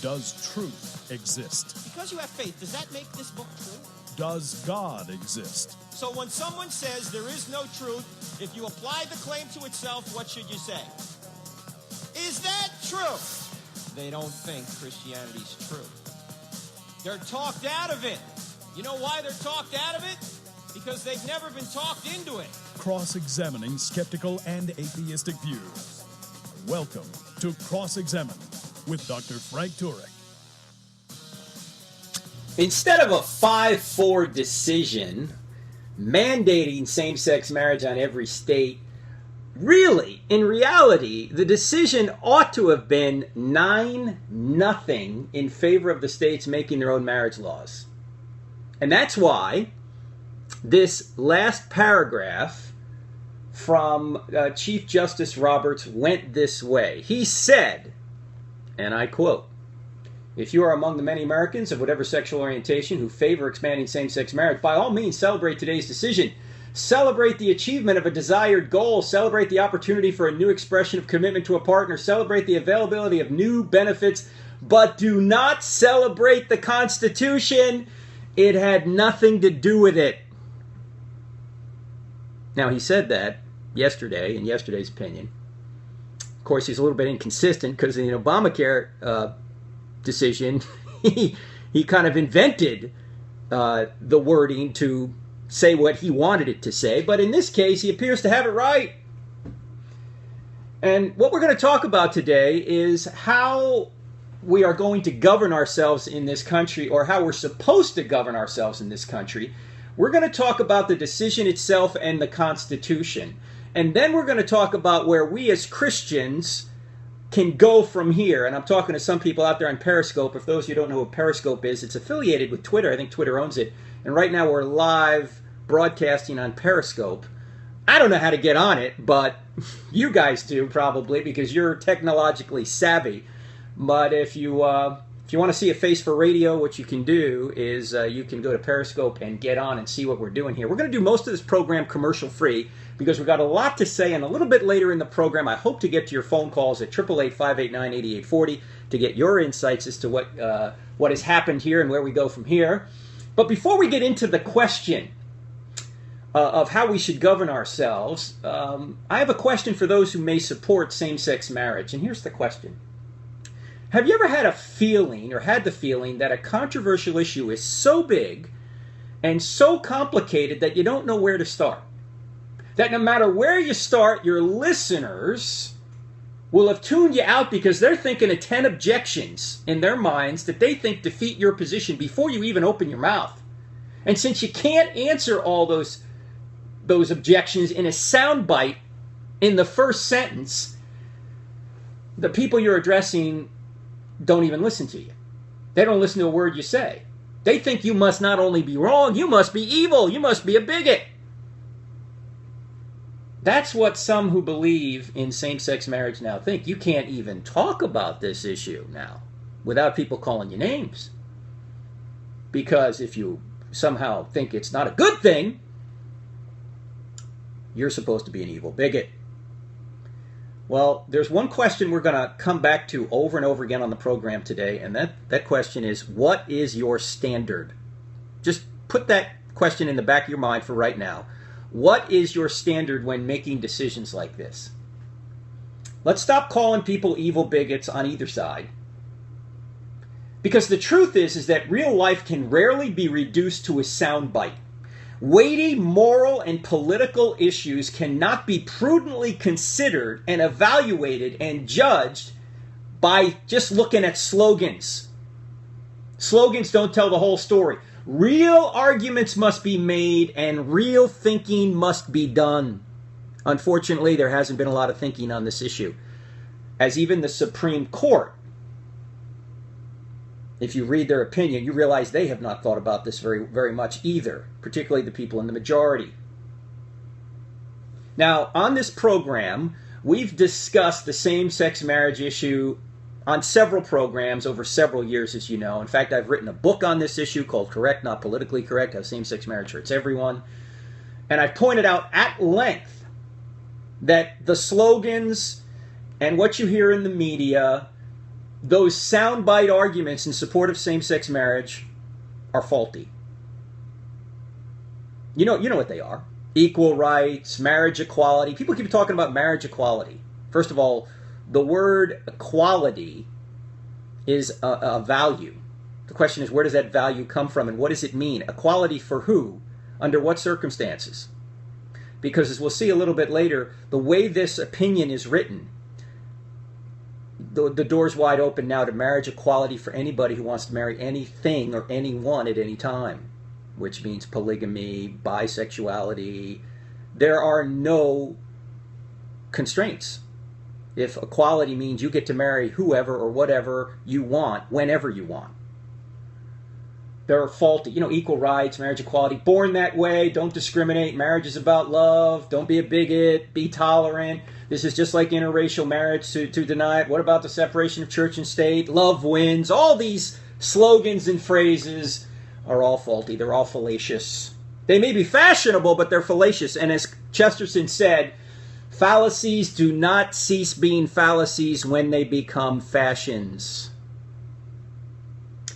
Does truth exist? Because you have faith, does that make this book true? Does God exist? So when someone says there is no truth, if you apply the claim to itself, what should you say? Is that true? They don't think Christianity's true. They're talked out of it. You know why they're talked out of it? Because they've never been talked into it. Cross-examining skeptical and atheistic views. Welcome to Cross-Examine with Dr. Frank Turek. Instead of a 5-4 decision mandating same-sex marriage on every state, really, in reality, the decision ought to have been 9-0 in favor of the states making their own marriage laws. And that's why this last paragraph from Chief Justice Roberts went this way. He said, and I quote, "If you are among the many Americans of whatever sexual orientation who favor expanding same-sex marriage, by all means celebrate today's decision. Celebrate the achievement of a desired goal. Celebrate the opportunity for a new expression of commitment to a partner. Celebrate the availability of new benefits, but do not celebrate the Constitution. It had nothing to do with it." Now, he said that yesterday, in yesterday's opinion. Of course, he's a little bit inconsistent because in the Obamacare decision, he kind of invented the wording to say what he wanted it to say. But in this case, he appears to have it right. And what we're going to talk about today is how we are going to govern ourselves in this country, or how we're supposed to govern ourselves in this country. We're going to talk about the decision itself and the Constitution. And then we're going to talk about where we as Christians can go from here. And I'm talking to some people out there on Periscope. If those of you don't know what Periscope is, it's affiliated with Twitter. I think Twitter owns it. And right now we're live broadcasting on Periscope. I don't know how to get on it, but you guys do probably because you're technologically savvy. But if you want to see a face for radio, what you can do is you can go to Periscope and get on and see what we're doing here. We're going to do most of this program commercial free because we've got a lot to say, and a little bit later in the program, I hope to get to your phone calls at 888-589-8840 to get your insights as to what has happened here and where we go from here. But before we get into the question of how we should govern ourselves, I have a question for those who may support same-sex marriage, and here's the question. Have you ever had a feeling, or had the feeling, that a controversial issue is so big and so complicated that you don't know where to start? That no matter where you start, your listeners will have tuned you out because they're thinking of 10 objections in their minds that they think defeat your position before you even open your mouth. And since you can't answer all those objections in a soundbite in the first sentence, the people you're addressing don't even listen to you. They don't listen to a word you say. They think you must not only be wrong, you must be evil, you must be a bigot. That's what some who believe in same-sex marriage now think. You can't even talk about this issue now without people calling you names. Because if you somehow think it's not a good thing, you're supposed to be an evil bigot. Well, there's one question we're going to come back to over and over again on the program today, and that question is, what is your standard? Just put that question in the back of your mind for right now. What is your standard when making decisions like this? Let's stop calling people evil bigots on either side. Because the truth is that real life can rarely be reduced to a soundbite. Weighty moral and political issues cannot be prudently considered and evaluated and judged by just looking at slogans. Slogans don't tell the whole story. Real arguments must be made and real thinking must be done. Unfortunately, there hasn't been a lot of thinking on this issue, as even the Supreme Court, if you read their opinion, you realize they have not thought about this very, very much either, particularly the people in the majority. Now, on this program, we've discussed the same-sex marriage issue on several programs over several years, as you know. In fact, I've written a book on this issue called Correct, Not Politically Correct, How Same-Sex Marriage Hurts Everyone. And I've pointed out at length that the slogans and what you hear in the media those soundbite arguments in support of same-sex marriage are faulty. You know what they are. Equal rights, marriage equality. People keep talking about marriage equality. First of all, the word equality is a value. The question is, where does that value come from and what does it mean? Equality for who? Under what circumstances? Because as we'll see a little bit later, the way this opinion is written, the door's wide open now to marriage equality for anybody who wants to marry anything or anyone at any time, which means polygamy, bisexuality. There are no constraints. If equality means you get to marry whoever or whatever you want, whenever you want. There are faulty, equal rights, marriage equality, born that way, don't discriminate, marriage is about love, don't be a bigot, be tolerant. This is just like interracial marriage to deny it. What about the separation of church and state? Love wins. All these slogans and phrases are all faulty. They're all fallacious. They may be fashionable, but they're fallacious. And as Chesterton said, fallacies do not cease being fallacies when they become fashions.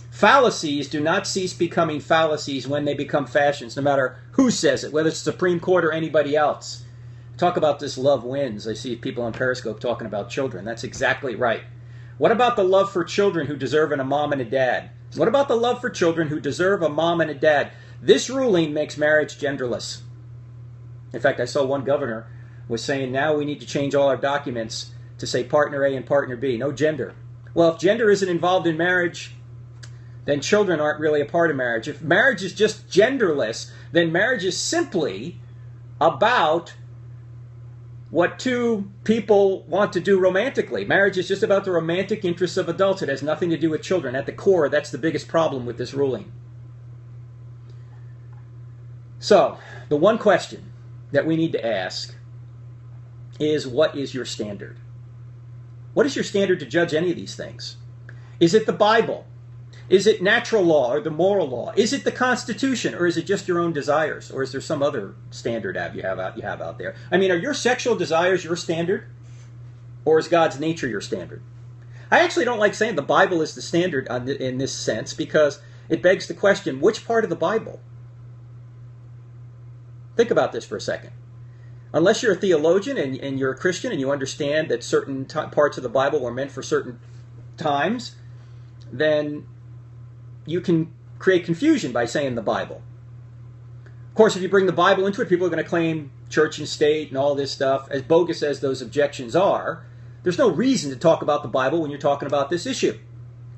Fallacies do not cease becoming fallacies when they become fashions, no matter who says it, whether it's the Supreme Court or anybody else. Talk about this love wins. I see people on Periscope talking about children. That's exactly right. What about the love for children who deserve a mom and a dad? What about the love for children who deserve a mom and a dad? This ruling makes marriage genderless. In fact, I saw one governor was saying now we need to change all our documents to say partner A and partner B. No gender. Well, if gender isn't involved in marriage, then children aren't really a part of marriage. If marriage is just genderless, then marriage is simply about what two people want to do romantically. Marriage is just about the romantic interests of adults. It has nothing to do with children. At the core, that's the biggest problem with this ruling. So, the one question that we need to ask is, what is your standard? What is your standard to judge any of these things? Is it the Bible? Is it natural law or the moral law? Is it the Constitution, or is it just your own desires? Or is there some other standard you have out there? I mean, are your sexual desires your standard? Or is God's nature your standard? I actually don't like saying the Bible is the standard in this sense, because it begs the question, which part of the Bible? Think about this for a second. Unless you're a theologian and you're a Christian and you understand that certain parts of the Bible were meant for certain times, then you can create confusion by saying the Bible. Of course, if you bring the Bible into it, people are going to claim church and state and all this stuff. As bogus as those objections are, there's no reason to talk about the Bible when you're talking about this issue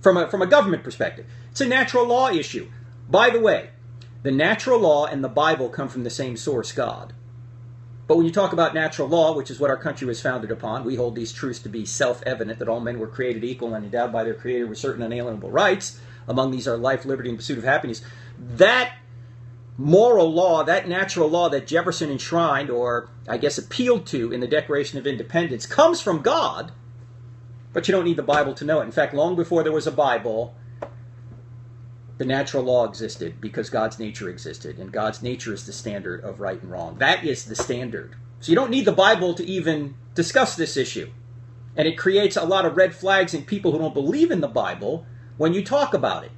from a government perspective. It's a natural law issue. By the way, the natural law and the Bible come from the same source, God. But when you talk about natural law, which is what our country was founded upon, we hold these truths to be self-evident, that all men were created equal and endowed by their Creator with certain unalienable rights. Among these are life, liberty, and pursuit of happiness. That moral law, that natural law that Jefferson enshrined, or I guess appealed to in the Declaration of Independence, comes from God, but you don't need the Bible to know it. In fact, long before there was a Bible, the natural law existed because God's nature existed, and God's nature is the standard of right and wrong. That is the standard. So you don't need the Bible to even discuss this issue. And it creates a lot of red flags in people who don't believe in the Bible when you talk about it.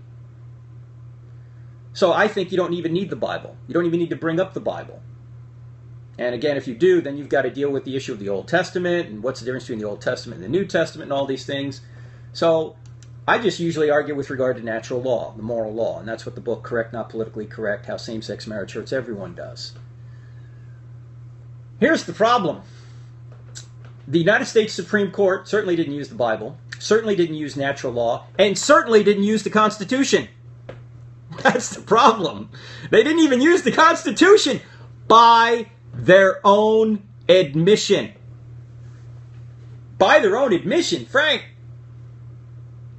So I think you don't even need the Bible. You don't even need to bring up the Bible. And again, if you do, then you've got to deal with the issue of the Old Testament and what's the difference between the Old Testament and the New Testament and all these things. So I just usually argue with regard to natural law, the moral law, and that's what the book Correct, Not Politically Correct, How Same-Sex Marriage Hurts Everyone does. Here's the problem. The United States Supreme Court certainly didn't use the Bible, certainly didn't use natural law, and certainly didn't use the Constitution. That's the problem. They didn't even use the Constitution by their own admission. By their own admission, Frank,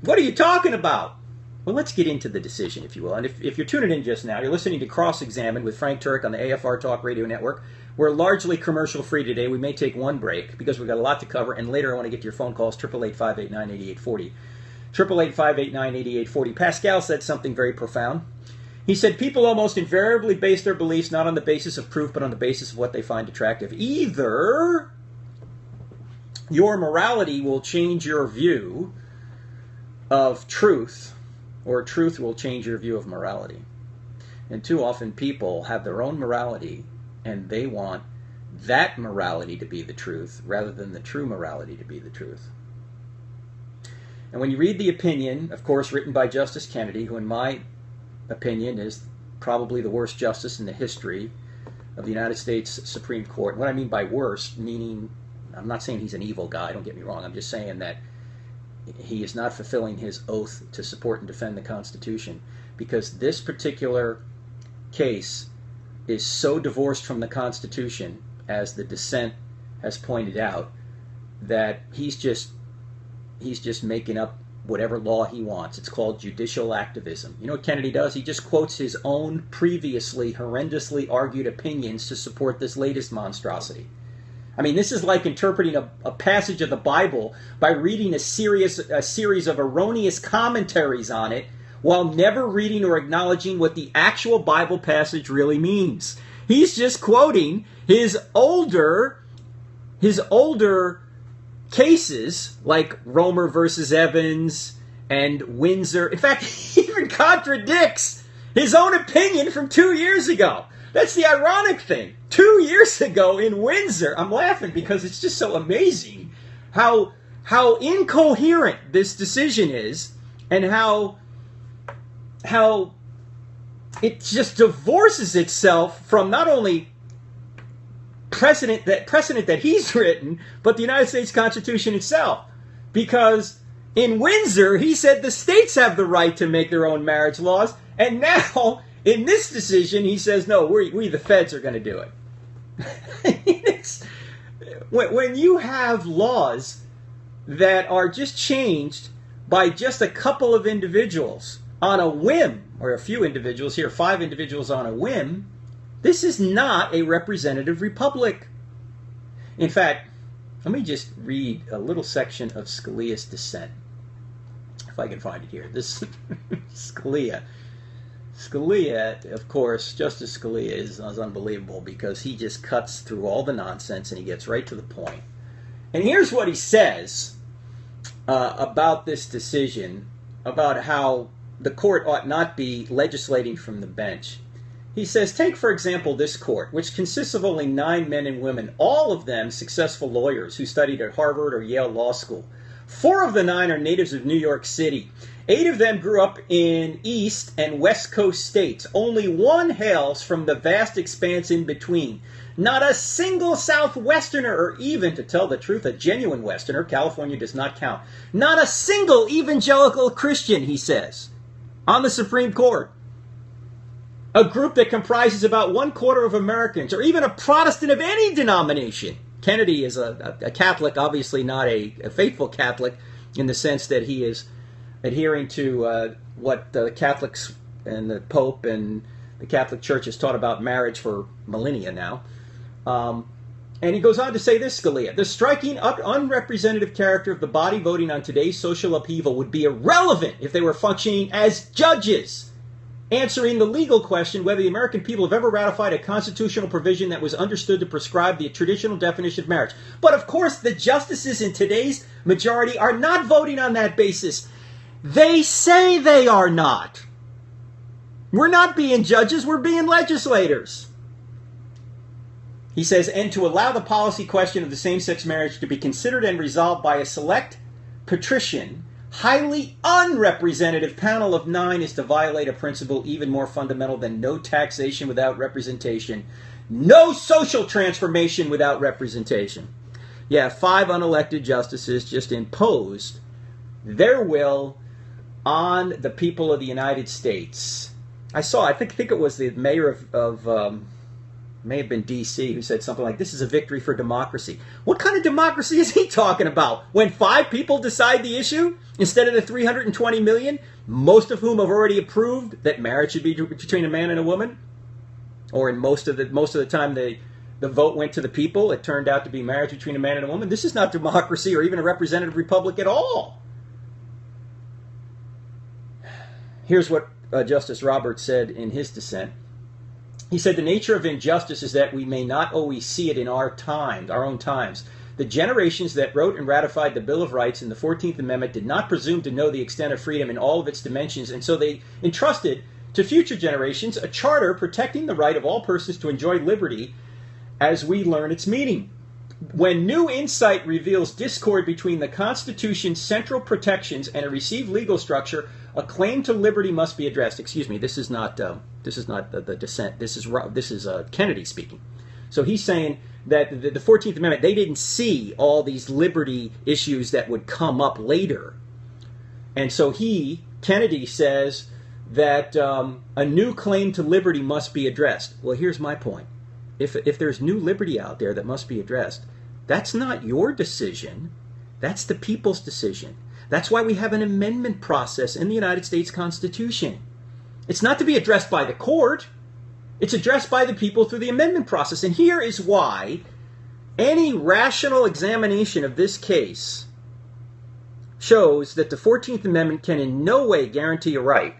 what are you talking about? Well, let's get into the decision, if you will. And if you're tuning in just now, you're listening to Cross-Examined with Frank Turek on the AFR Talk Radio Network. We're largely commercial-free today. We may take one break because we've got a lot to cover, and later I want to get to your phone calls, 888-589-8840. 888-589-8840. Pascal said something very profound. He said, people almost invariably base their beliefs not on the basis of proof, but on the basis of what they find attractive. Either your morality will change your view of truth, or truth will change your view of morality. And too often people have their own morality, and they want that morality to be the truth rather than the true morality to be the truth. And when you read the opinion, of course, written by Justice Kennedy, who in my opinion is probably the worst justice in the history of the United States Supreme Court. What I mean by worst, meaning, I'm not saying he's an evil guy, don't get me wrong, I'm just saying that he is not fulfilling his oath to support and defend the Constitution, because this particular case is so divorced from the Constitution, as the dissent has pointed out, that he's just making up whatever law he wants. It's called judicial activism. You know what Kennedy does? He just quotes his own previously horrendously argued opinions to support this latest monstrosity. I mean, this is like interpreting a passage of the Bible by reading a series of erroneous commentaries on it while never reading or acknowledging what the actual Bible passage really means. He's just quoting his older cases like Romer versus Evans and Windsor. In fact, he even contradicts his own opinion from 2 years ago. That's the ironic thing. 2 years ago in Windsor, I'm laughing because it's just so amazing how incoherent this decision is, and how it just divorces itself from not only precedent that he's written, but the United States Constitution itself. Because in Windsor, he said the states have the right to make their own marriage laws, and now in this decision, he says, no, we the feds are going to do it. When you have laws that are just changed by just a couple of individuals on a whim, or a few individuals here, 5 individuals on a whim, this is not a representative republic. In fact, let me just read a little section of Scalia's dissent, if I can find it here. This Scalia, of course, Justice Scalia is unbelievable because he just cuts through all the nonsense and he gets right to the point. And here's what he says about this decision, about how the court ought not be legislating from the bench. He says, take, for example, this court, which consists of only 9 men and women, all of them successful lawyers who studied at Harvard or Yale Law School. 4 of the 9 are natives of New York City. 8 of them grew up in East and West Coast states. Only 1 hails from the vast expanse in between. Not a single Southwesterner, or even, to tell the truth, a genuine Westerner, California does not count. Not a single evangelical Christian, he says, on the Supreme Court. A group that comprises about 1/4 of Americans, or even a Protestant of any denomination. Kennedy is a Catholic, obviously not a faithful Catholic, in the sense that he is adhering to what the Catholics and the Pope and the Catholic Church has taught about marriage for millennia now. And he goes on to say this, Scalia, the striking, unrepresentative character of the body voting on today's social upheaval would be irrelevant if they were functioning as judges, answering the legal question whether the American people have ever ratified a constitutional provision that was understood to prescribe the traditional definition of marriage. But of course, the justices in today's majority are not voting on that basis. They say they are not. We're not being judges, we're being legislators. He says, and to allow the policy question of the same-sex marriage to be considered and resolved by a select patrician, highly unrepresentative panel of 9 is to violate a principle even more fundamental than no taxation without representation, no social transformation without representation. Yeah, 5 unelected justices just imposed their will on the people of the United States. I think it was the mayor of may have been D.C., who said something like, this is a victory for democracy. What kind of democracy is he talking about? When 5 people decide the issue instead of the 320 million, most of whom have already approved that marriage should be between a man and a woman? Or in most of the time the vote went to the people, it turned out to be marriage between a man and a woman. This is not democracy or even a representative republic at all. Here's what Justice Roberts said in his dissent. He said, the nature of injustice is that we may not always see it in our own times. The generations that wrote and ratified the Bill of Rights and the 14th Amendment did not presume to know the extent of freedom in all of its dimensions, and so they entrusted to future generations a charter protecting the right of all persons to enjoy liberty as we learn its meaning. When new insight reveals discord between the Constitution's central protections and a received legal structure, a claim to liberty must be addressed. Excuse me, this is not the dissent. This is Kennedy speaking. So he's saying that the 14th Amendment, they didn't see all these liberty issues that would come up later. And so Kennedy says that a new claim to liberty must be addressed. Well, here's my point. If there's new liberty out there that must be addressed, that's not your decision. That's the people's decision. That's why we have an amendment process in the United States Constitution. It's not to be addressed by the court. It's addressed by the people through the amendment process. And here is why any rational examination of this case shows that the 14th Amendment can in no way guarantee a right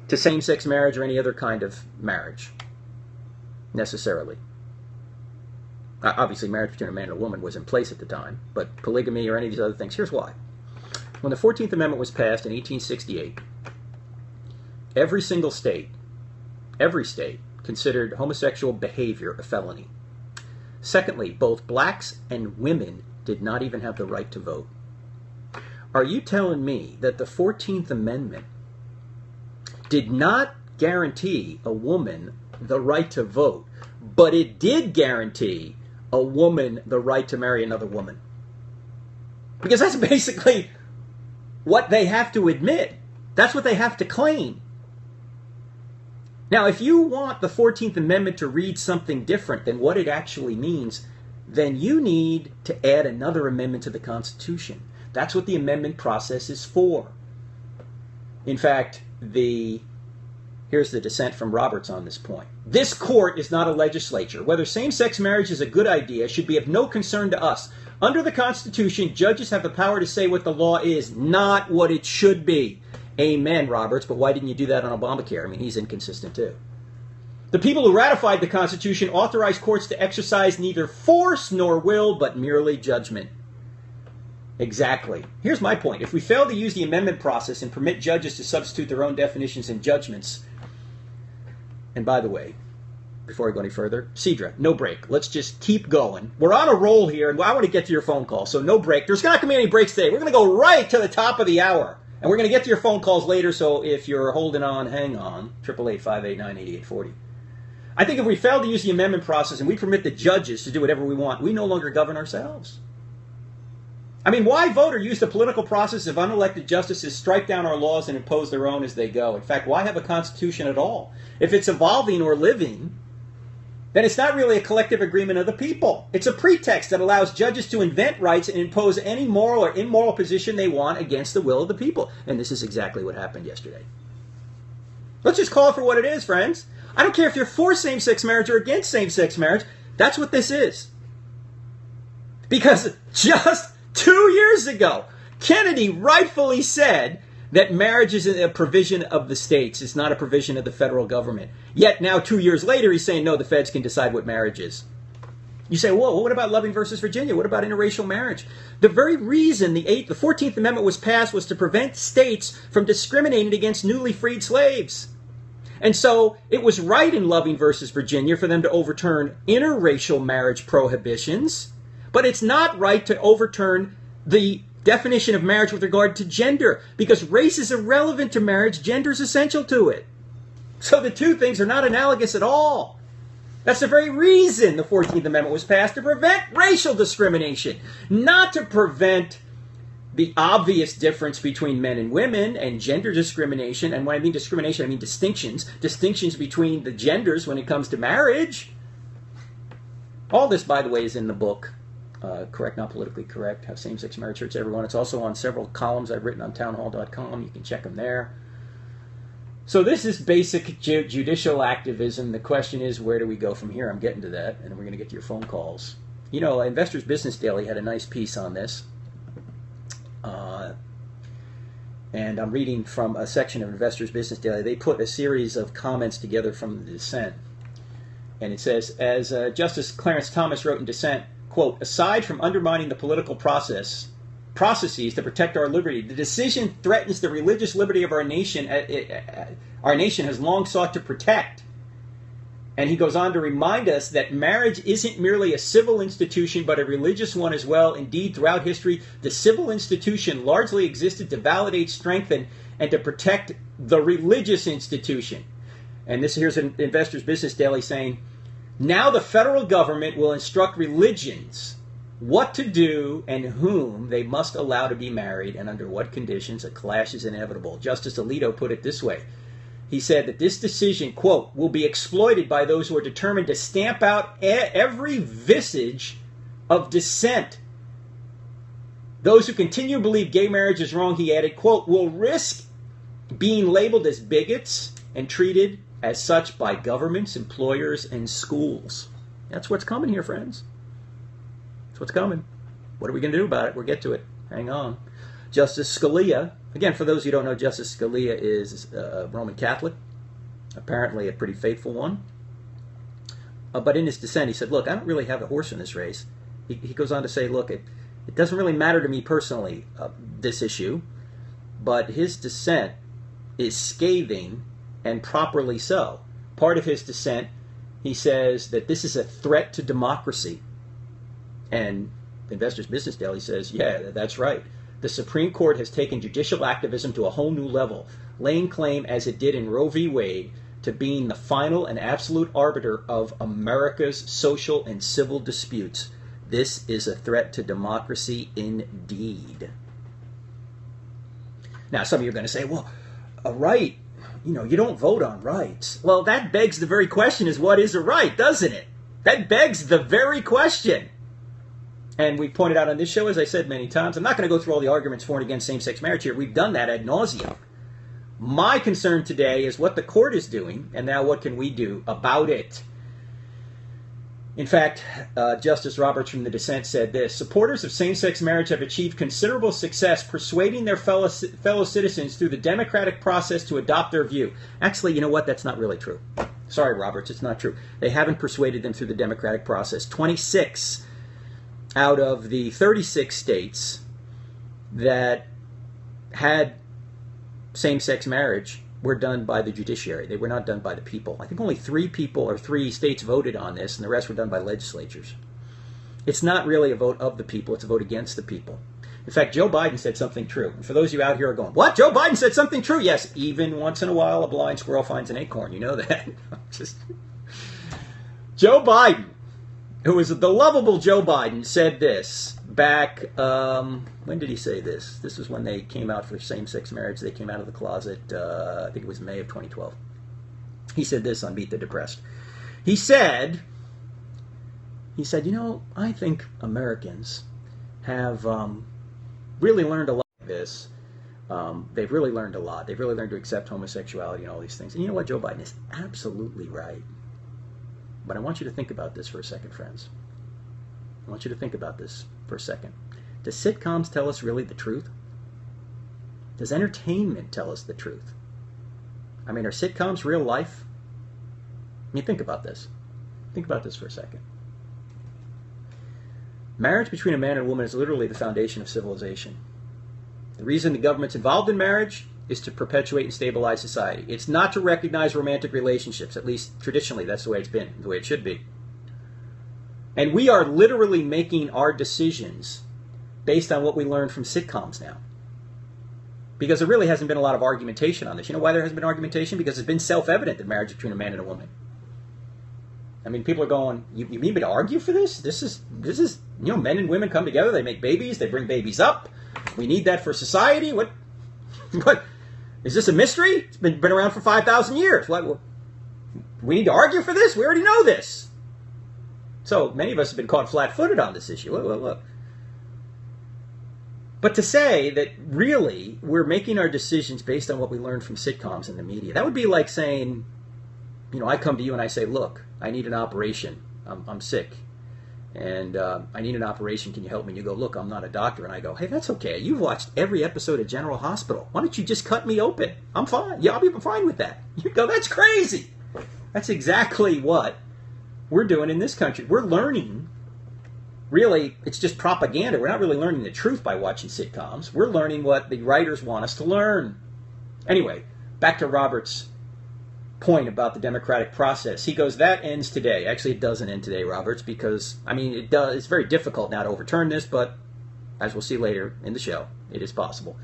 to same-sex marriage or any other kind of marriage, necessarily. Obviously, marriage between a man and a woman was in place at the time, but polygamy or any of these other things, here's why. When the 14th Amendment was passed in 1868, every single state, considered homosexual behavior a felony. Secondly, both blacks and women did not even have the right to vote. Are you telling me that the 14th Amendment did not guarantee a woman the right to vote, but it did guarantee a woman the right to marry another woman? Because that's basically what they have to admit. That's what they have to claim. Now, if you want the 14th Amendment to read something different than what it actually means, then you need to add another amendment to the Constitution. That's what the amendment process is for. In fact, here's the dissent from Roberts on this point. This court is not a legislature. Whether same-sex marriage is a good idea should be of no concern to us. Under the Constitution, judges have the power to say what the law is, not what it should be. Amen, Roberts, but why didn't you do that on Obamacare? I mean, he's inconsistent too. The people who ratified the Constitution authorized courts to exercise neither force nor will, but merely judgment. Exactly. Here's my point. If we fail to use the amendment process and permit judges to substitute their own definitions and judgments, and by the way, before I go any further, Cedra, no break. Let's just keep going. We're on a roll here, and I want to get to your phone call, so no break. There's not going to be any breaks today. We're going to go right to the top of the hour. And we're going to get to your phone calls later, so if you're holding on, hang on. 888-589-8840. I think if we fail to use the amendment process and we permit the judges to do whatever we want, we no longer govern ourselves. I mean, why vote or use the political process if unelected justices strike down our laws and impose their own as they go? In fact, why have a constitution at all? If it's evolving or living, then it's not really a collective agreement of the people. It's a pretext that allows judges to invent rights and impose any moral or immoral position they want against the will of the people. And this is exactly what happened yesterday. Let's just call it for what it is, friends. I don't care if you're for same-sex marriage or against same-sex marriage. That's what this is. Because just 2 years ago, Kennedy rightfully said that marriage is a provision of the states. It's not a provision of the federal government. Yet now 2 years later, he's saying, no, the feds can decide what marriage is. You say, whoa, what about Loving versus Virginia? What about interracial marriage? The very reason the 14th Amendment was passed was to prevent states from discriminating against newly freed slaves. And so it was right in Loving versus Virginia for them to overturn interracial marriage prohibitions, but it's not right to overturn the definition of marriage with regard to gender, because race is irrelevant to marriage, gender is essential to it. So the two things are not analogous at all. That's the very reason the 14th Amendment was passed, to prevent racial discrimination, not to prevent the obvious difference between men and women and gender discrimination. And when I mean discrimination, I mean distinctions between the genders when it comes to marriage. All this, by the way, is in the book. Correct, Not Politically Correct, How Same-Sex Marriage Hurts Everyone. It's also on several columns I've written on townhall.com. You can check them there. So this is basic judicial activism. The question is, where do we go from here? I'm getting to that, and we're going to get to your phone calls. You know, Investors Business Daily had a nice piece on this. And I'm reading from a section of Investors Business Daily. They put a series of comments together from the dissent. And it says, as Justice Clarence Thomas wrote in dissent, quote, aside from undermining the political processes to protect our liberty, the decision threatens the religious liberty of our nation has long sought to protect. And he goes on to remind us that marriage isn't merely a civil institution, but a religious one as well. Indeed, throughout history, the civil institution largely existed to validate, strengthen, and to protect the religious institution. And here's an Investor's Business Daily saying, now the federal government will instruct religions what to do and whom they must allow to be married and under what conditions. A clash is inevitable. Justice Alito put it this way. He said that this decision, quote, will be exploited by those who are determined to stamp out every vestige of dissent. Those who continue to believe gay marriage is wrong, he added, quote, will risk being labeled as bigots and treated as such by governments, employers, and schools. That's what's coming here, friends. That's what's coming. What are we going to do about it? We'll get to it. Hang on. Justice Scalia, again, for those who don't know, Justice Scalia is a Roman Catholic, apparently a pretty faithful one. But in his dissent, he said, look, I don't really have a horse in this race. He goes on to say, look, it doesn't really matter to me personally, this issue, but his dissent is scathing, and properly so. Part of his dissent, he says that this is a threat to democracy. And Investor's Business Daily says, yeah, that's right. The Supreme Court has taken judicial activism to a whole new level, laying claim, as it did in Roe v. Wade, to being the final and absolute arbiter of America's social and civil disputes. This is a threat to democracy indeed. Now, some of you are going to say, well, a right, you don't vote on rights. Well, that begs the very question is, what is a right, doesn't it? That begs the very question. And we pointed out on this show, as I said many times, I'm not going to go through all the arguments for and against same-sex marriage here. We've done that ad nauseum. My concern today is what the court is doing, and now what can we do about it? In fact, Justice Roberts from the dissent said this: supporters of same-sex marriage have achieved considerable success persuading their fellow citizens through the democratic process to adopt their view. Actually, you know what? That's not really true. Sorry, Roberts, it's not true. They haven't persuaded them through the democratic process. 26 out of the 36 states that had same-sex marriage were done by the judiciary. They were not done by the people. I think only 3 states voted on this, and the rest were done by legislatures. It's not really a vote of the people, it's a vote against the people. In fact, Joe Biden said something true. And for those of you out here who are going, what? Joe Biden said something true? Yes, even once in a while a blind squirrel finds an acorn. You know that. Joe Biden, who was the lovable Joe Biden, said this back, when did he say this? This was when they came out for same-sex marriage. They came out of the closet, I think it was May of 2012. He said this on Meet the Depressed. He said, I think Americans have really learned a lot of this. They've really learned a lot. They've really learned to accept homosexuality and all these things. And you know what? Joe Biden is absolutely right. But I want you to think about this for a second, friends. I want you to think about this for a second. Do sitcoms tell us really the truth? Does entertainment tell us the truth? I mean, are sitcoms real life? I mean, think about this. Think about this for a second. Marriage between a man and a woman is literally the foundation of civilization. The reason the government's involved in marriage is to perpetuate and stabilize society. It's not to recognize romantic relationships. At least traditionally, that's the way it's been, the way it should be. And we are literally making our decisions based on what we learned from sitcoms now. Because there really hasn't been a lot of argumentation on this. You know why there hasn't been argumentation? Because it's been self-evident that marriage between a man and a woman. I mean, people are going, you need me to argue for this? This is, men and women come together, they make babies, they bring babies up. We need that for society? What? Is this a mystery? It's been around for 5,000 years. What? We need to argue for this? We already know this. So many of us have been caught flat-footed on this issue. Look. But to say that really we're making our decisions based on what we learned from sitcoms and the media, that would be like saying, I come to you and I say, look, I need an operation. I'm sick. And I need an operation. Can you help me? And you go, look, I'm not a doctor. And I go, hey, that's okay. You've watched every episode of General Hospital. Why don't you just cut me open? I'm fine. Yeah, I'll be fine with that. You go, that's crazy. That's exactly what we're doing in this country. We're learning really, it's just propaganda. We're not really learning the truth by watching sitcoms. We're learning what the writers want us to learn. Anyway, back to Robert's point about the democratic process. He goes, that ends today. Actually, it doesn't end today, Roberts, because, I mean, it does. It's very difficult now to overturn this, but as we'll see later in the show, it is possible.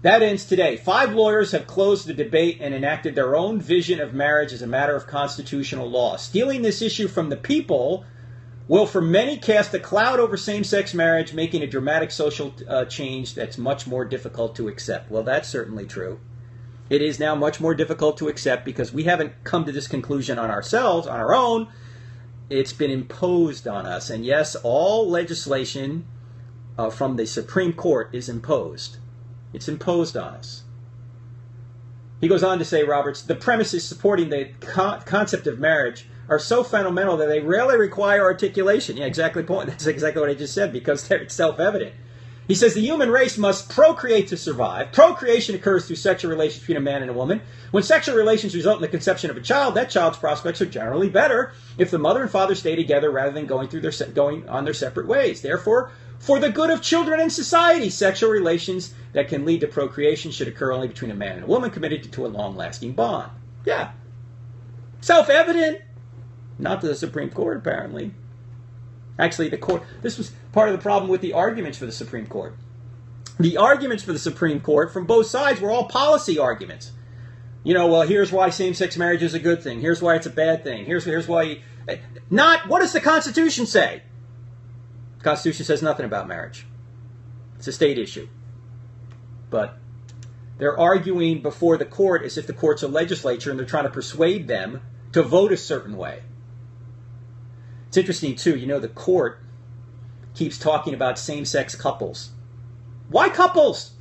That ends today. 5 lawyers have closed the debate and enacted their own vision of marriage as a matter of constitutional law. Stealing this issue from the people will for many cast a cloud over same-sex marriage, making a dramatic social change that's much more difficult to accept. Well, that's certainly true. It is now much more difficult to accept because we haven't come to this conclusion on ourselves, on our own. It's been imposed on us. And yes, all legislation from the Supreme Court is imposed. It's imposed on us. He goes on to say, Roberts, the premises supporting the concept of marriage are so fundamental that they rarely require articulation. Yeah, exactly. That's exactly what I just said, because it's self-evident. He says the human race must procreate to survive. Procreation occurs through sexual relations between a man and a woman. When sexual relations result in the conception of a child, that child's prospects are generally better if the mother and father stay together rather than going on their separate ways. Therefore, for the good of children and society, sexual relations that can lead to procreation should occur only between a man and a woman committed to a long-lasting bond. Yeah. Self-evident. Not to the Supreme Court, apparently. Actually, the court, this was part of the problem with the arguments for the Supreme Court. The arguments for the Supreme Court from both sides were all policy arguments. You know, well, here's why same-sex marriage is a good thing. Here's why it's a bad thing. Here's why... Not, what does the Constitution say? The Constitution says nothing about marriage. It's a state issue. But they're arguing before the court as if the court's a legislature and they're trying to persuade them to vote a certain way. It's interesting, too. You know, the court keeps talking about same-sex couples. Why couples?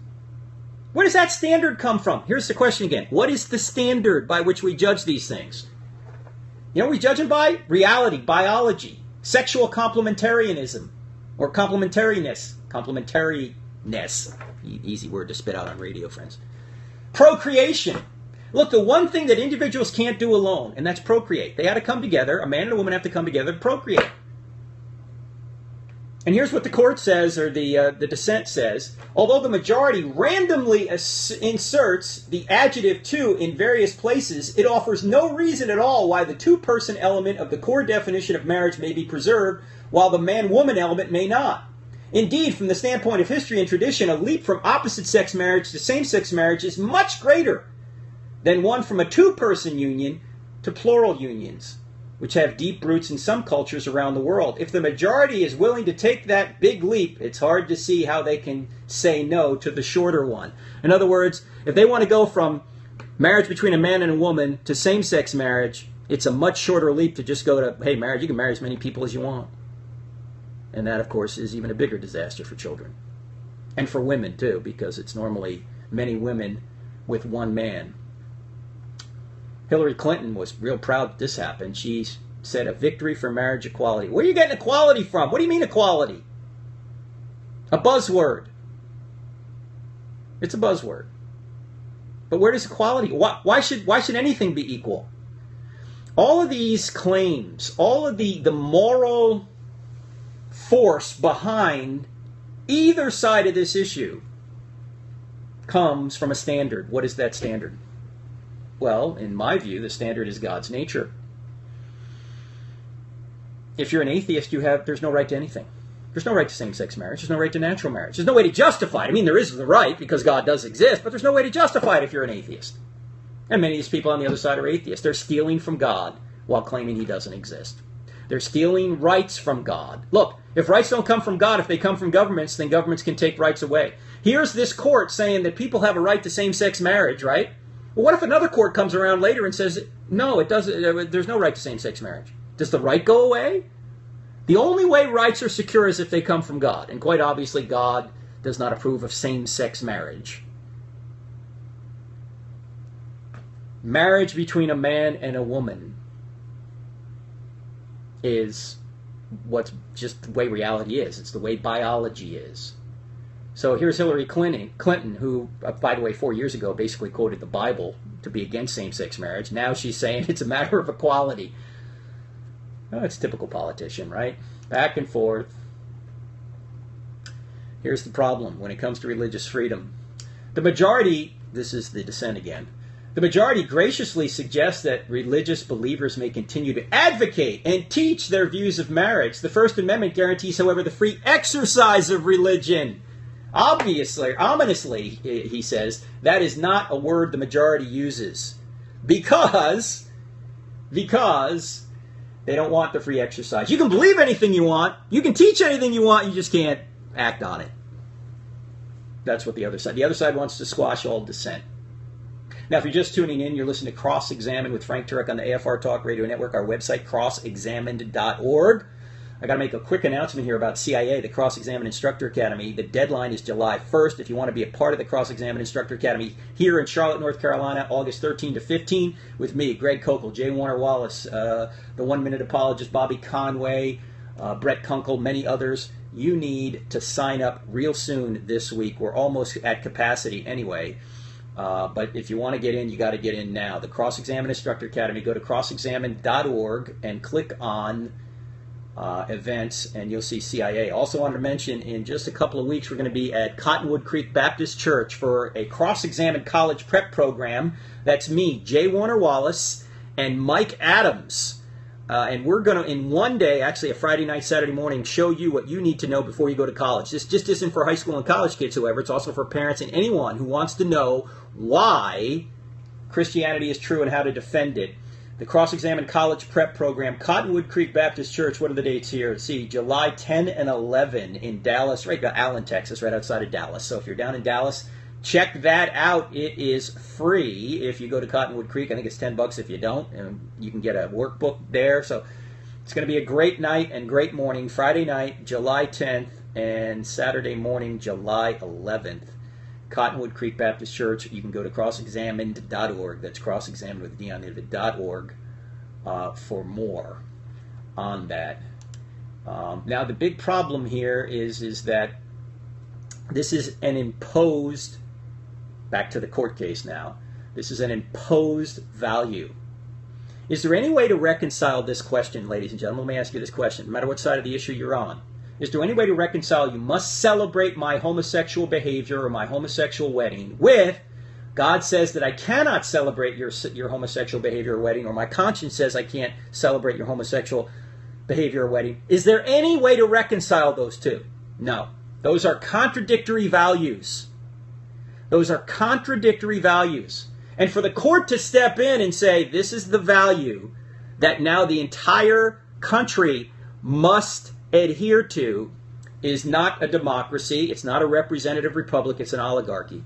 Where does that standard come from? Here's the question again. What is the standard by which we judge these things? You know what we judge them by? Reality, biology, sexual complementarianism, or complementariness. Complementariness. Easy word to spit out on radio, friends. Procreation. Look, the one thing that individuals can't do alone, and that's procreate. They have to come together. A man and a woman have to come together to procreate. And here's what the court says, or the dissent says. Although the majority randomly inserts the adjective to in various places, it offers no reason at all why the two-person element of the core definition of marriage may be preserved, while the man-woman element may not. Indeed, from the standpoint of history and tradition, a leap from opposite-sex marriage to same-sex marriage is much greater than one from a two-person union to plural unions, which have deep roots in some cultures around the world. If the majority is willing to take that big leap, it's hard to see how they can say no to the shorter one. In other words, if they want to go from marriage between a man and a woman to same-sex marriage, it's a much shorter leap to just go to, hey, marriage, you can marry as many people as you want. And that, of course, is even a bigger disaster for children. And for women, too, because it's normally many women with one man. Hillary Clinton was real proud that this happened. She said, a victory for marriage equality. Where are you getting equality from? What do you mean equality? A buzzword. It's a buzzword. But where does equality... Why should anything be equal? All of these claims, all of the moral force behind either side of this issue comes from a standard. What is that standard? Well, in my view, the standard is God's nature. If you're an atheist, there's no right to anything. There's no right to same-sex marriage. There's no right to natural marriage. There's no way to justify it. I mean, there is the right because God does exist, but there's no way to justify it if you're an atheist. And many of these people on the other side are atheists. They're stealing from God while claiming he doesn't exist. They're stealing rights from God. Look, if rights don't come from God, if they come from governments, then governments can take rights away. Here's this court saying that people have a right to same-sex marriage, right? Well, what if another court comes around later and says, no, it doesn't. There's no right to same-sex marriage? Does the right go away? The only way rights are secure is if they come from God. And quite obviously, God does not approve of same-sex marriage. Marriage between a man and a woman is what's just the way reality is. It's the way biology is. So here's Hillary Clinton, who, by the way, 4 years ago basically quoted the Bible to be against same-sex marriage. Now she's saying it's a matter of equality. Oh, it's typical politician, right? Back and forth. Here's the problem when it comes to religious freedom. The majority, this is the dissent again, the majority graciously suggests that religious believers may continue to advocate and teach their views of marriage. The First Amendment guarantees, however, the free exercise of religion. Obviously, ominously, he says, that is not a word the majority uses because they don't want the free exercise. You can believe anything you want. You can teach anything you want. You just can't act on it. That's what the other side wants to squash all dissent. Now, if you're just tuning in, you're listening to Cross-Examined with Frank Turek on the AFR Talk Radio Network, our website, crossexamined.org. I got to make a quick announcement here about CIA, the Cross-Examined Instructor Academy. The deadline is July 1st. If you want to be a part of the Cross-Examined Instructor Academy here in Charlotte, North Carolina, August 13 to 15, with me, Greg Kokel, J. Warner Wallace, the one-minute apologist, Bobby Conway, Brett Kunkel, many others. You need to sign up real soon this week. We're almost at capacity anyway. But if you want to get in, you got to get in now. The Cross-Examined Instructor Academy, go to crossexamined.org and click on events, and you'll see CIA. Also wanted to mention, in just a couple of weeks, we're going to be at Cottonwood Creek Baptist Church for a Cross-Examined College Prep program. That's me, J. Warner Wallace, and Mike Adams. And we're going to, in one day, actually a Friday night, Saturday morning, show you what you need to know before you go to college. This just isn't for high school and college kids, however. It's also for parents and anyone who wants to know why Christianity is true and how to defend it. The Cross-Examined College Prep Program, Cottonwood Creek Baptist Church. What are the dates here? Let's see, July 10 and 11 in Dallas, right about Allen, Texas, right outside of Dallas. So if you're down in Dallas, check that out. It is free if you go to Cottonwood Creek. I think it's $10 if you don't, and you can get a workbook there. So it's going to be a great night and great morning. Friday night, July 10th, and Saturday morning, July 11th. Cottonwood Creek Baptist Church. You can go to crossexamined.org. That's crossexamined with a D on it, .org, for more on that. Now, the big problem here is that this is an imposed, back to the court case now, this is an imposed value. Is there any way to reconcile this question, ladies and gentlemen? Let me ask you this question, no matter what side of the issue you're on. Is there any way to reconcile you must celebrate my homosexual behavior or my homosexual wedding with God says that I cannot celebrate your homosexual behavior or wedding, or my conscience says I can't celebrate your homosexual behavior or wedding? Is there any way to reconcile those two? No. Those are contradictory values. Those are contradictory values. And for the court to step in and say this is the value that now the entire country must adhere to is not a democracy. It's not a representative republic. It's an oligarchy.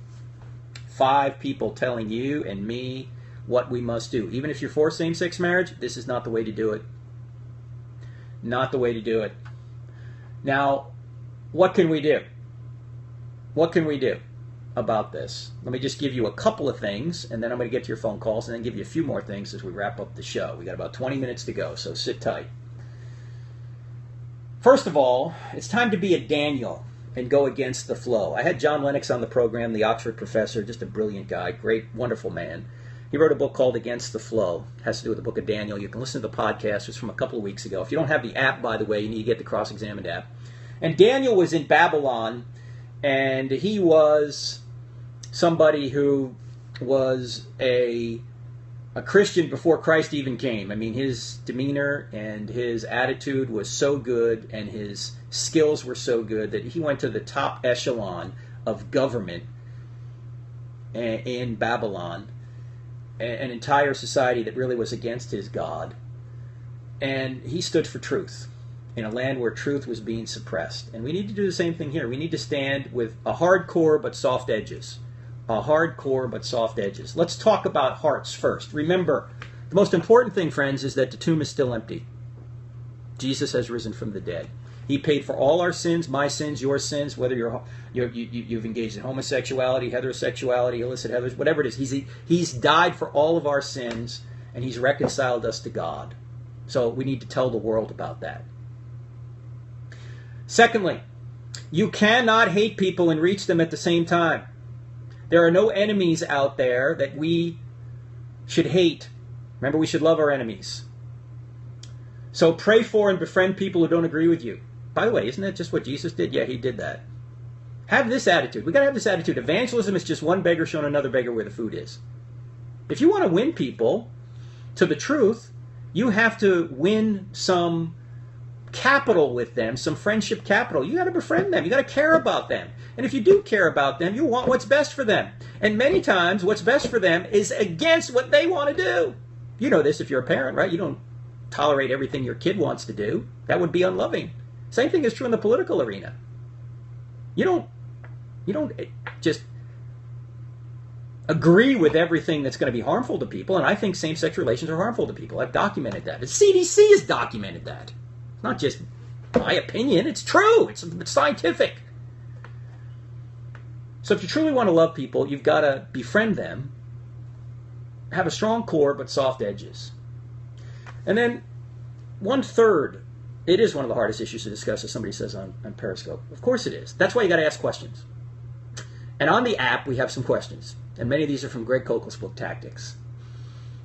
5 people telling you and me what we must do. Even if you're for same-sex marriage, this is not the way to do it. Not the way to do it. Now, what can we do? What can we do about this? Let me just give you a couple of things, and then I'm going to get to your phone calls, and then give you a few more things as we wrap up the show. We got about 20 minutes to go, so sit tight. First of all, it's time to be a Daniel and go against the flow. I had John Lennox on the program, the Oxford professor, just a brilliant guy, great, wonderful man. He wrote a book called Against the Flow. It has to do with the book of Daniel. You can listen to the podcast. It's from a couple of weeks ago. If you don't have the app, by the way, you need to get the Cross-Examined app. And Daniel was in Babylon, and he was somebody who was a Christian before Christ even came. I mean, his demeanor and his attitude was so good, and his skills were so good that he went to the top echelon of government in Babylon, an entire society that really was against his God. And he stood for truth in a land where truth was being suppressed. And we need to do the same thing here. We need to stand with a hard core but soft edges. A hard core but soft edges. Let's talk about hearts first. Remember, the most important thing, friends, is that the tomb is still empty. Jesus has risen from the dead. He paid for all our sins, my sins, your sins, whether you've engaged in homosexuality, heterosexuality, illicit heterosexuality, whatever it is. He's died for all of our sins, and he's reconciled us to God. So we need to tell the world about that. Secondly, you cannot hate people and reach them at the same time. There are no enemies out there that we should hate. Remember, we should love our enemies. So pray for and befriend people who don't agree with you. By the way, isn't that just what Jesus did? Yeah, he did that. have this attitude. We got to have this attitude. Evangelism is just one beggar showing another beggar where the food is. If you want to win people to the truth, you have to win some capital with them, some friendship capital. You got to befriend them. You got to care about them. And if you do care about them, you want what's best for them. And many times, what's best for them is against what they want to do. You know this if you're a parent, right? You don't tolerate everything your kid wants to do. That would be unloving. Same thing is true in the political arena. You don't just agree with everything that's going to be harmful to people, and I think same-sex relations are harmful to people. I've documented that. The CDC has documented that. It's not just my opinion. It's true. It's scientific. So if you truly want to love people, you've got to befriend them, have a strong core but soft edges. And then 1/3, it is one of the hardest issues to discuss, as somebody says on Periscope. Of course it is. That's why you got to ask questions. And on the app, we have some questions. And many of these are from Greg Kokel's book, Tactics.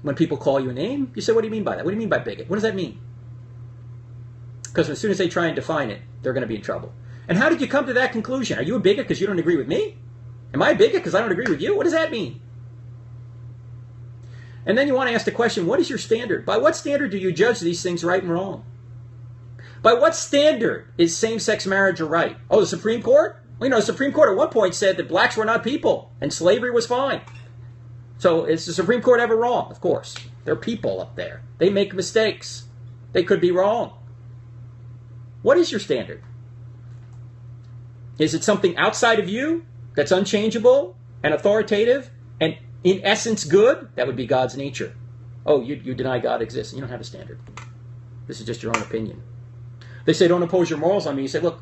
When people call you a name, you say, what do you mean by that? What do you mean by bigot? What does that mean? Because as soon as they try and define it, they're going to be in trouble. And how did you come to that conclusion? Are you a bigot because you don't agree with me? Am I a bigot because I don't agree with you? What does that mean? And then you want to ask the question, what is your standard? By what standard do you judge these things right and wrong? By what standard is same-sex marriage a right? Oh, the Supreme Court? Well, the Supreme Court at one point said that blacks were not people and slavery was fine. So is the Supreme Court ever wrong? Of course. They're people up there. They make mistakes. They could be wrong. What is your standard? Is it something outside of you that's unchangeable and authoritative and in essence good? That would be God's nature. Oh, you deny God exists. You don't have a standard. This is just your own opinion. They say, don't impose your morals on me. You say, look,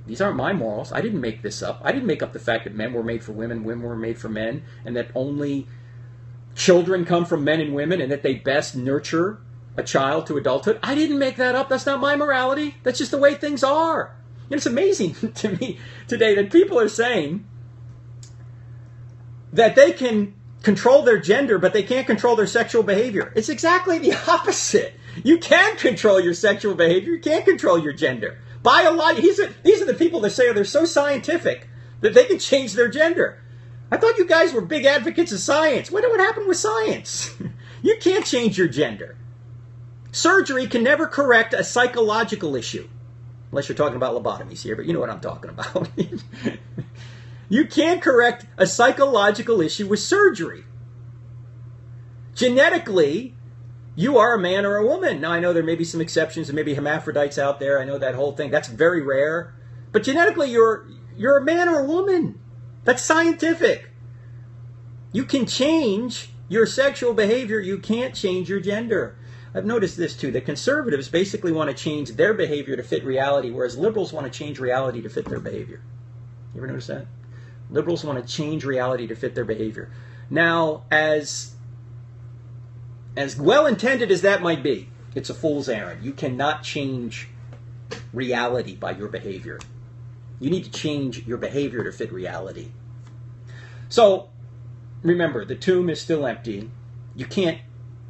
these aren't my morals. I didn't make this up. I didn't make up the fact that men were made for women, women were made for men, and that only children come from men and women, and that they best nurture a child to adulthood. I didn't make that up. That's not my morality. That's just the way things are. And it's amazing to me today that people are saying that they can control their gender, but they can't control their sexual behavior. It's exactly the opposite. You can control your sexual behavior. You can't control your gender. These are the people that say they're so scientific that they can change their gender. I thought you guys were big advocates of science. What happened with science? You can't change your gender. Surgery can never correct a psychological issue. Unless you're talking about lobotomies here, but you know what I'm talking about. You can't correct a psychological issue with surgery. Genetically, you are a man or a woman. Now, I know there may be some exceptions, and maybe hermaphrodites out there. I know that whole thing. That's very rare. But genetically, you're a man or a woman. That's scientific. You can change your sexual behavior. You can't change your gender. I've noticed this, too, that conservatives basically want to change their behavior to fit reality, whereas liberals want to change reality to fit their behavior. You ever notice that? Liberals want to change reality to fit their behavior. Now, as well-intended as that might be, it's a fool's errand. You cannot change reality by your behavior. You need to change your behavior to fit reality. So, remember, the tomb is still empty. You can't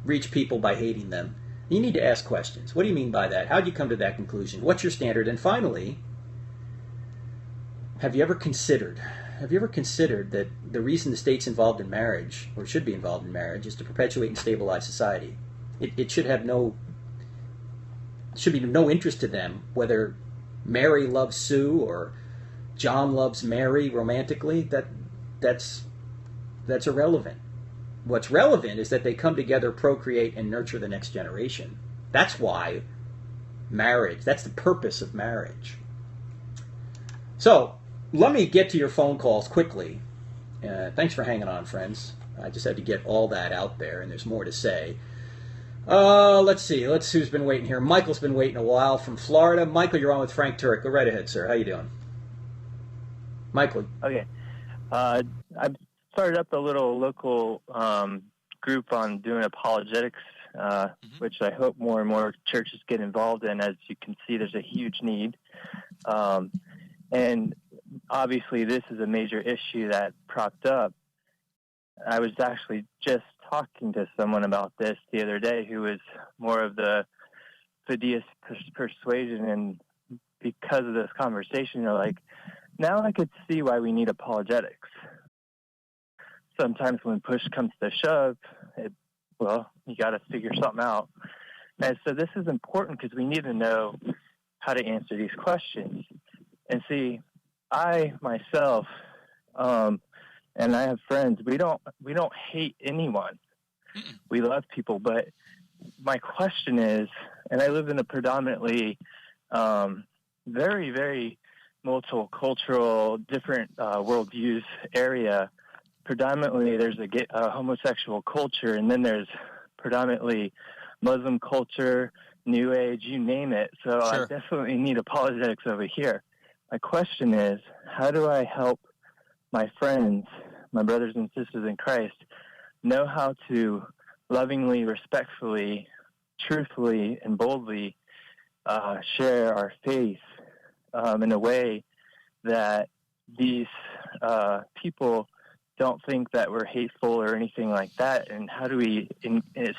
reach people by hating them. You need to ask questions. What do you mean by that? How did you come to that conclusion? What's your standard? And finally, have you ever considered that the reason the state's involved in marriage, or should be involved in marriage, is to perpetuate and stabilize society? It should be no interest to them whether Mary loves Sue or John loves Mary romantically. That's irrelevant. What's relevant is that they come together, procreate, and nurture the next generation. That's why marriage, that's the purpose of marriage. So, let me get to your phone calls quickly. Thanks for hanging on, friends. I just had to get all that out there, and there's more to say. Let's see who's been waiting here. Michael's been waiting a while from Florida. Michael, you're on with Frank Turek. Go right ahead, sir. How you doing? Michael. Okay. I've started up a little local group on doing apologetics, which I hope more and more churches get involved in. As you can see, there's a huge need. And obviously, this is a major issue that propped up. I was actually just talking to someone about this the other day who was more of the fideist persuasion, and because of this conversation, Now I could see why we need apologetics. Sometimes when push comes to shove, you got to figure something out. And so this is important because we need to know how to answer these questions. And see, I myself, and I have friends, we don't hate anyone. We love people, but my question is, and I live in a predominantly very, very multicultural, different worldviews area. Predominantly, there's a homosexual culture, and then there's predominantly Muslim culture, New Age, you name it. So Sure. I definitely need apologetics over here. My question is, how do I help my friends, my brothers and sisters in Christ, know how to lovingly, respectfully, truthfully, and boldly share our faith in a way that these people don't think that we're hateful or anything like that? And how do we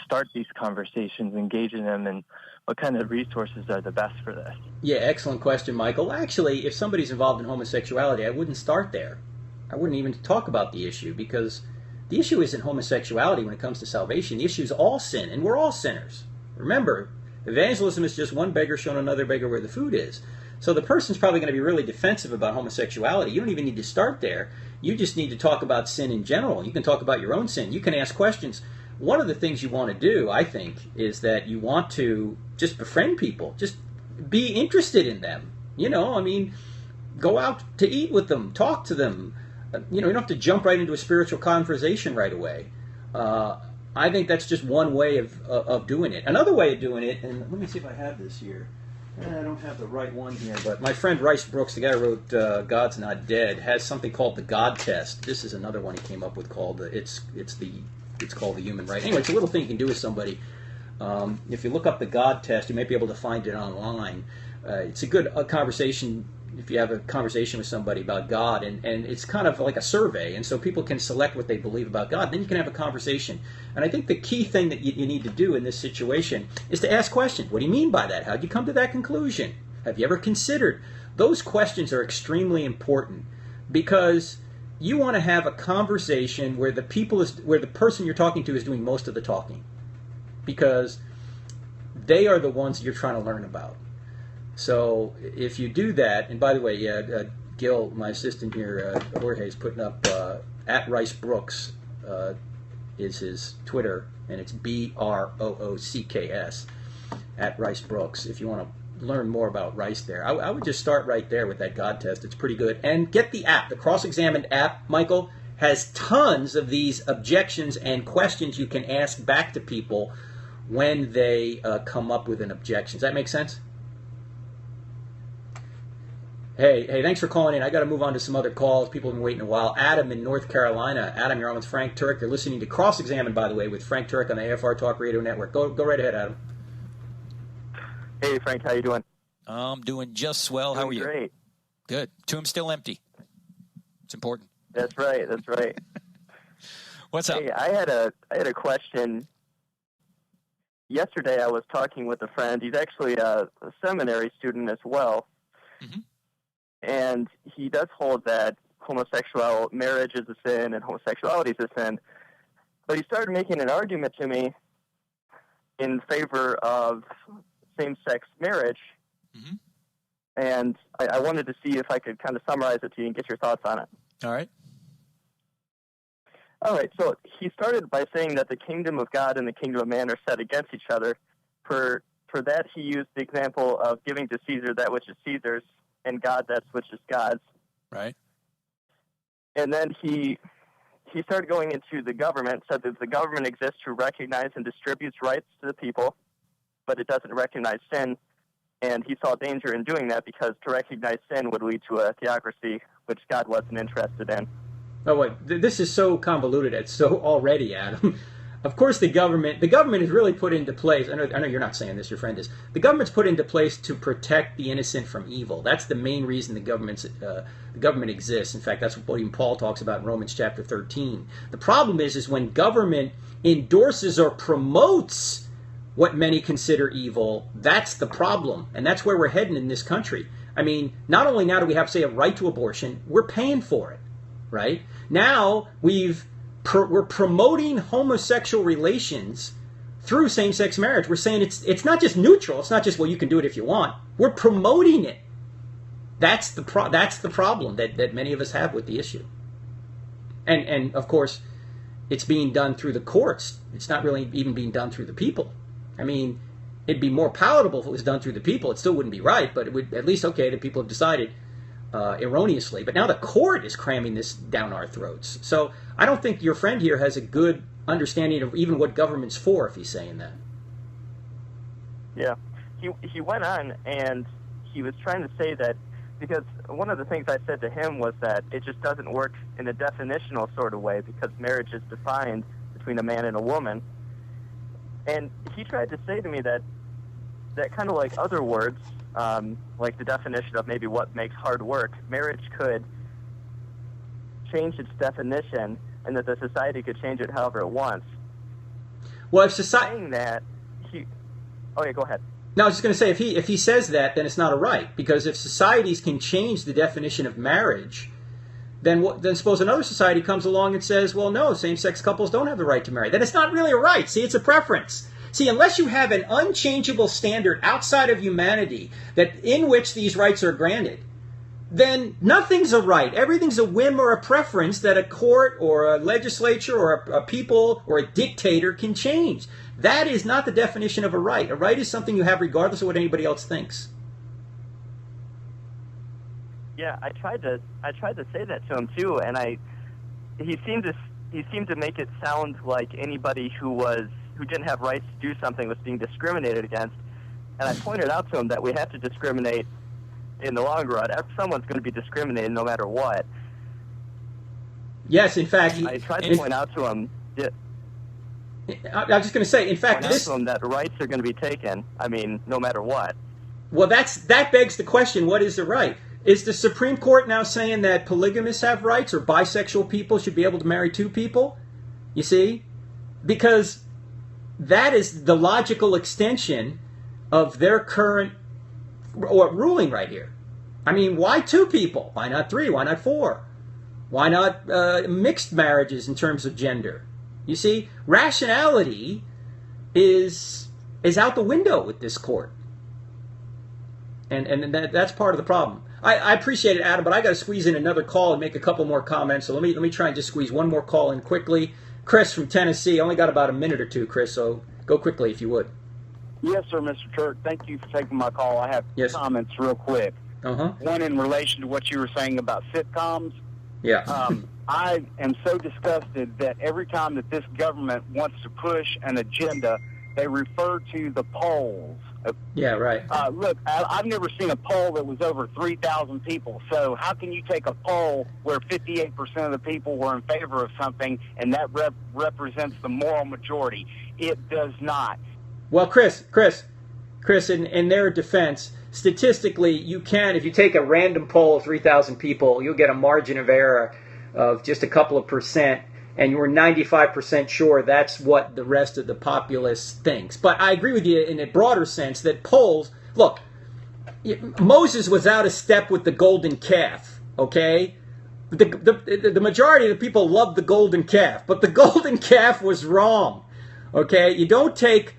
start these conversations, engage in them, and what kind of resources are the best for this? Yeah, excellent question, Michael. Actually, if somebody's involved in homosexuality, I wouldn't start there. I wouldn't even talk about the issue, because the issue isn't homosexuality when it comes to salvation. The issue is all sin, and we're all sinners. Remember, evangelism is just one beggar showing another beggar where the food is. So the person's probably going to be really defensive about homosexuality. You don't even need to start there. You just need to talk about sin in general. You can talk about your own sin. You can ask questions. One of the things you want to do, I think, is that you want to just befriend people. Just be interested in them. Go out to eat with them. Talk to them. You don't have to jump right into a spiritual conversation right away. I think that's just one way of doing it. Another way of doing it, and let me see if I have this here. I don't have the right one here, but my friend Rice Brooks, the guy who wrote God's Not Dead, has something called the God Test. This is another one he came up with called it's called the Human Right. Anyway, it's a little thing you can do with somebody. If you look up the God Test, you might be able to find it online. It's a good conversation if you have a conversation with somebody about God, and it's kind of like a survey, and so people can select what they believe about God. Then you can have a conversation. And I think the key thing that you need to do in this situation is to ask questions. What do you mean by that? How did you come to that conclusion? Have you ever considered? Those questions are extremely important, because you want to have a conversation where the person you're talking to is doing most of the talking, because they are the ones you're trying to learn about. So if you do that, and by the way, Gil, my assistant here, Jorge, is putting up at Rice Brooks is his Twitter, and it's BROOCKS at Rice Brooks. If you want to learn more about Rice there, I would just start right there with that God Test. It's pretty good. And get the app. The Cross-Examined app, Michael, has tons of these objections and questions you can ask back to people when they come up with an objection. Does that make sense? Hey, thanks for calling in. I got to move on to some other calls. People have been waiting a while. Adam in North Carolina. Adam, you're on with Frank Turek. You're listening to Cross-Examined, by the way, with Frank Turek on the AFR Talk Radio Network. Go right ahead, Adam. Hey, Frank, how you doing? I'm doing just swell. How are you? Great. Good. Tomb still empty. It's important. That's right. What's up? Hey, I had a question. Yesterday I was talking with a friend. He's actually a seminary student as well. Mm-hmm. And he does hold that homosexual marriage is a sin and homosexuality is a sin. But he started making an argument to me in favor of same-sex marriage. Mm-hmm. And I wanted to see if I could kind of summarize it to you and get your thoughts on it. All right. All right, so he started by saying that the kingdom of God and the kingdom of man are set against each other. For that, he used the example of giving to Caesar that which is Caesar's, and God that which is God's. Right. And then he started going into the government, said that the government exists to recognize and distributes rights to the people, but it doesn't recognize sin. And he saw danger in doing that because to recognize sin would lead to a theocracy, which God wasn't interested in. Oh, wait, this is so convoluted. It's so already, Adam. Of course, the government is really put into place. I know you're not saying this, your friend is. The government's put into place to protect the innocent from evil. That's the main reason the government exists. In fact, that's what even Paul talks about in Romans chapter 13. The problem is when government endorses or promotes what many consider evil, that's the problem. And that's where we're heading in this country. I mean, not only now do we have, say, a right to abortion, we're paying for it, right? Now we're promoting homosexual relations through same-sex marriage. We're saying it's not just neutral. It's not just, well, you can do it if you want. We're promoting it. That's the problem that many of us have with the issue. And of course, it's being done through the courts. It's not really even being done through the people. I mean, it'd be more palatable if it was done through the people. It still wouldn't be right, but it would at least, okay, the people have decided erroneously. But now the court is cramming this down our throats. So I don't think your friend here has a good understanding of even what government's for if he's saying that. Yeah. He went on and he was trying to say that, because one of the things I said to him was that it just doesn't work in a definitional sort of way, because marriage is defined between a man and a woman. And he tried to say to me that kind of like other words, like the definition of maybe what makes hard work, marriage could change its definition, and that the society could change it however it wants. Well, if society... Saying that, oh yeah, go ahead. No, I was just going to say, if he says that, then it's not a right. Because if societies can change the definition of marriage, then suppose another society comes along and says, well, no, same-sex couples don't have the right to marry. Then it's not really a right. See, it's a preference. See, unless you have an unchangeable standard outside of humanity in which these rights are granted, then nothing's a right. Everything's a whim or a preference that a court or a legislature or a people or a dictator can change. That is not the definition of a right. A right is something you have regardless of what anybody else thinks. Yeah, I tried to say that to him too, and he seemed to make it sound like anybody who didn't have rights to do something was being discriminated against. And I pointed out to him that we have to discriminate in the long run. Someone's going to be discriminated no matter what. Yes, in fact, I tried to point out to him. Yeah, I was just going to say, in fact, point out to him that rights are going to be taken. I mean, no matter what. Well, that begs the question: what is the right? Is the Supreme Court now saying that polygamists have rights, or bisexual people should be able to marry two people? You see, because that is the logical extension of their current ruling right here. I mean, why two people? Why not three? Why not four? Why not mixed marriages in terms of gender? You see, rationality is out the window with this court, and that's part of the problem. I appreciate it, Adam, but I got to squeeze in another call and make a couple more comments. So let me try and just squeeze one more call in quickly. Chris from Tennessee, only got about a minute or two, Chris. So go quickly if you would. Yes, sir, Mr. Turk. Thank you for taking my call. I have comments real quick. One in relation to what you were saying about sitcoms. Yeah. I am so disgusted that every time that this government wants to push an agenda, they refer to the polls. Yeah, right. Look, I've never seen a poll that was over 3,000 people. So how can you take a poll where 58% of the people were in favor of something and that represents the moral majority? It does not. Well, Chris, in their defense, statistically, you can, if you take a random poll of 3,000 people, you'll get a margin of error of just a couple of percent, and you're 95% sure that's what the rest of the populace thinks. But I agree with you in a broader sense that polls, look, Moses was out of step with the golden calf, okay? The majority of the people loved the golden calf, but the golden calf was wrong, okay? You don't take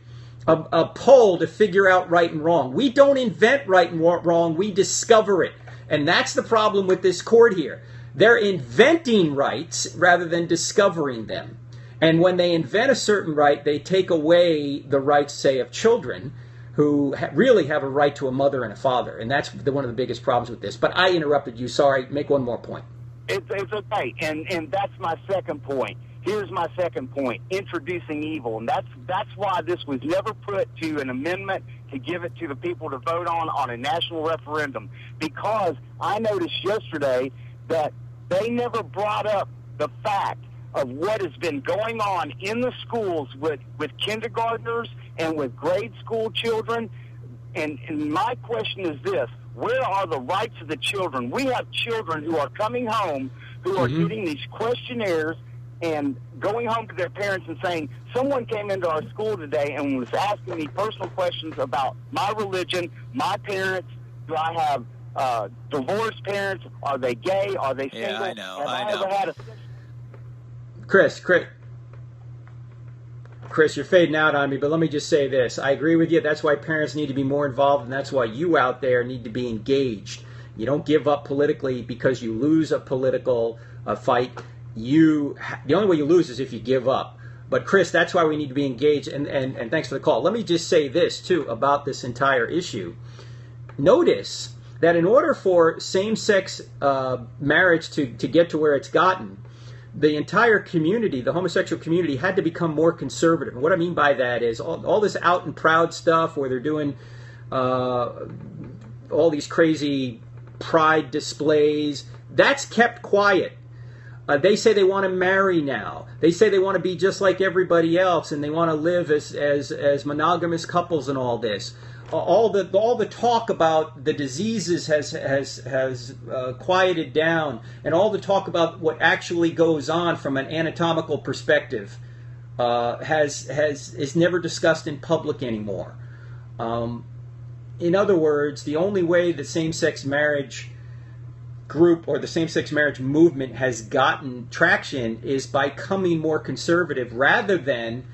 a poll to figure out right and wrong. We don't invent right and wrong, we discover it. And that's the problem with this court here. They're inventing rights rather than discovering them. And when they invent a certain right, they take away the rights, say, of children who really have a right to a mother and a father. And that's one of the biggest problems with this. But I interrupted you. Sorry. Make one more point. It's okay. And that's my second point. Here's my second point, introducing evil. And that's why this was never put to an amendment to give it to the people to vote on a national referendum. Because I noticed yesterday that they never brought up the fact of what has been going on in the schools with kindergartners and with grade school children. And my question is this: where are the rights of the children? We have children who are coming home who are getting these questionnaires and going home to their parents and saying, someone came into our school today and was asking me personal questions about my religion, my parents, do I have divorced parents? Are they gay? Are they single? Yeah, I know. Have I know. ever had a Chris, you're fading out on me, but let me just say this. I agree with you. That's why parents need to be more involved, and that's why you out there need to be engaged. You don't give up politically because you lose a political fight. The only way you lose is if you give up. But Chris, that's why we need to be engaged, and thanks for the call. Let me just say this, too, about this entire issue. Notice that in order for same-sex marriage to get to where it's gotten, the entire community, the homosexual community, had to become more conservative. And what I mean by that is all this out and proud stuff where they're doing all these crazy pride displays, that's kept quiet. They say they want to marry now. They say they want to be just like everybody else, and they want to live as monogamous couples and all this. All the talk about the diseases has quieted down, and all the talk about what actually goes on from an anatomical perspective is never discussed in public anymore. In other words, the only way the same-sex marriage group or the same-sex marriage movement has gotten traction is by coming more conservative rather than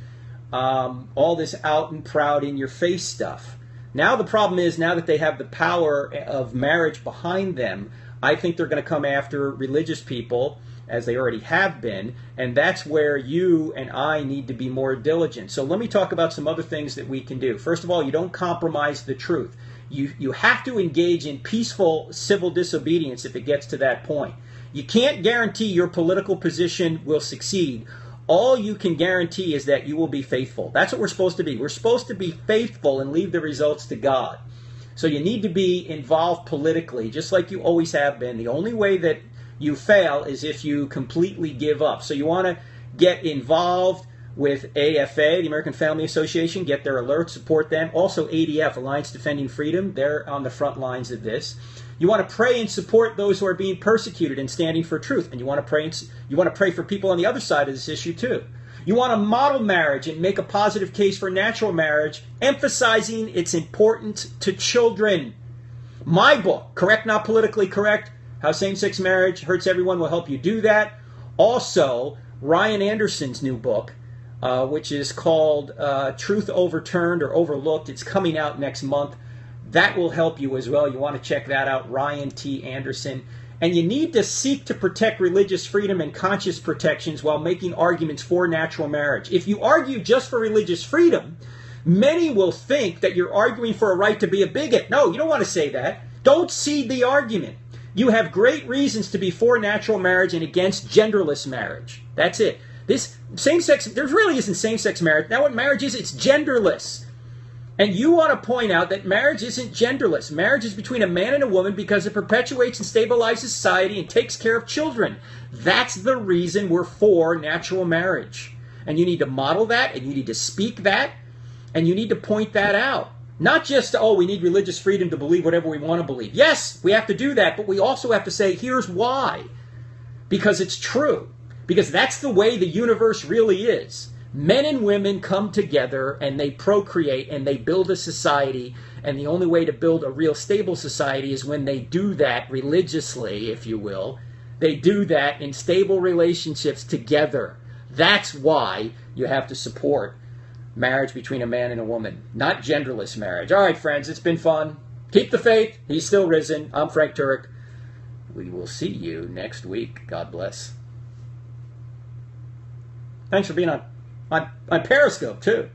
all this out and proud in your face stuff. Now the problem is, now that they have the power of marriage behind them, I think they're going to come after religious people, as they already have been, and that's where you and I need to be more diligent. So let me talk about some other things that we can do. First of all, you don't compromise the truth. You have to engage in peaceful civil disobedience if it gets to that point. You can't guarantee your political position will succeed. All you can guarantee is that you will be faithful. That's what we're supposed to be. We're supposed to be faithful and leave the results to God. So you need to be involved politically, just like you always have been. The only way that you fail is if you completely give up. So you want to get involved with AFA, the American Family Association, get their alerts, support them. Also ADF, Alliance Defending Freedom, they're on the front lines of this. You want to pray and support those who are being persecuted and standing for truth. And you want to pray for people on the other side of this issue too. You want to model marriage and make a positive case for natural marriage, emphasizing its importance to children. My book, Correct Not Politically Correct, How Same-Sex Marriage Hurts Everyone, will help you do that. Also, Ryan Anderson's new book, which is called Truth Overturned or Overlooked. It's coming out next month. That will help you as well. You want to check that out, Ryan T. Anderson. And you need to seek to protect religious freedom and conscience protections while making arguments for natural marriage. If you argue just for religious freedom, many will think that you're arguing for a right to be a bigot. No, you don't want to say that. Don't cede the argument. You have great reasons to be for natural marriage and against genderless marriage. That's it. This same-sex, there really isn't same-sex marriage. Now what marriage is, it's genderless. And you want to point out that marriage isn't genderless. Marriage is between a man and a woman because it perpetuates and stabilizes society and takes care of children. That's the reason we're for natural marriage. And you need to model that, and you need to speak that, and you need to point that out. Not just, we need religious freedom to believe whatever we want to believe. Yes, we have to do that, but we also have to say, here's why. Because it's true. Because that's the way the universe really is. Men and women come together and they procreate and they build a society, and the only way to build a real stable society is when they do that religiously, if you will. They do that in stable relationships together. That's why you have to support marriage between a man and a woman, not genderless marriage. All right, friends, it's been fun. Keep the faith. He's still risen. I'm Frank Turek. We will see you next week. God bless. Thanks for being on Periscope, too.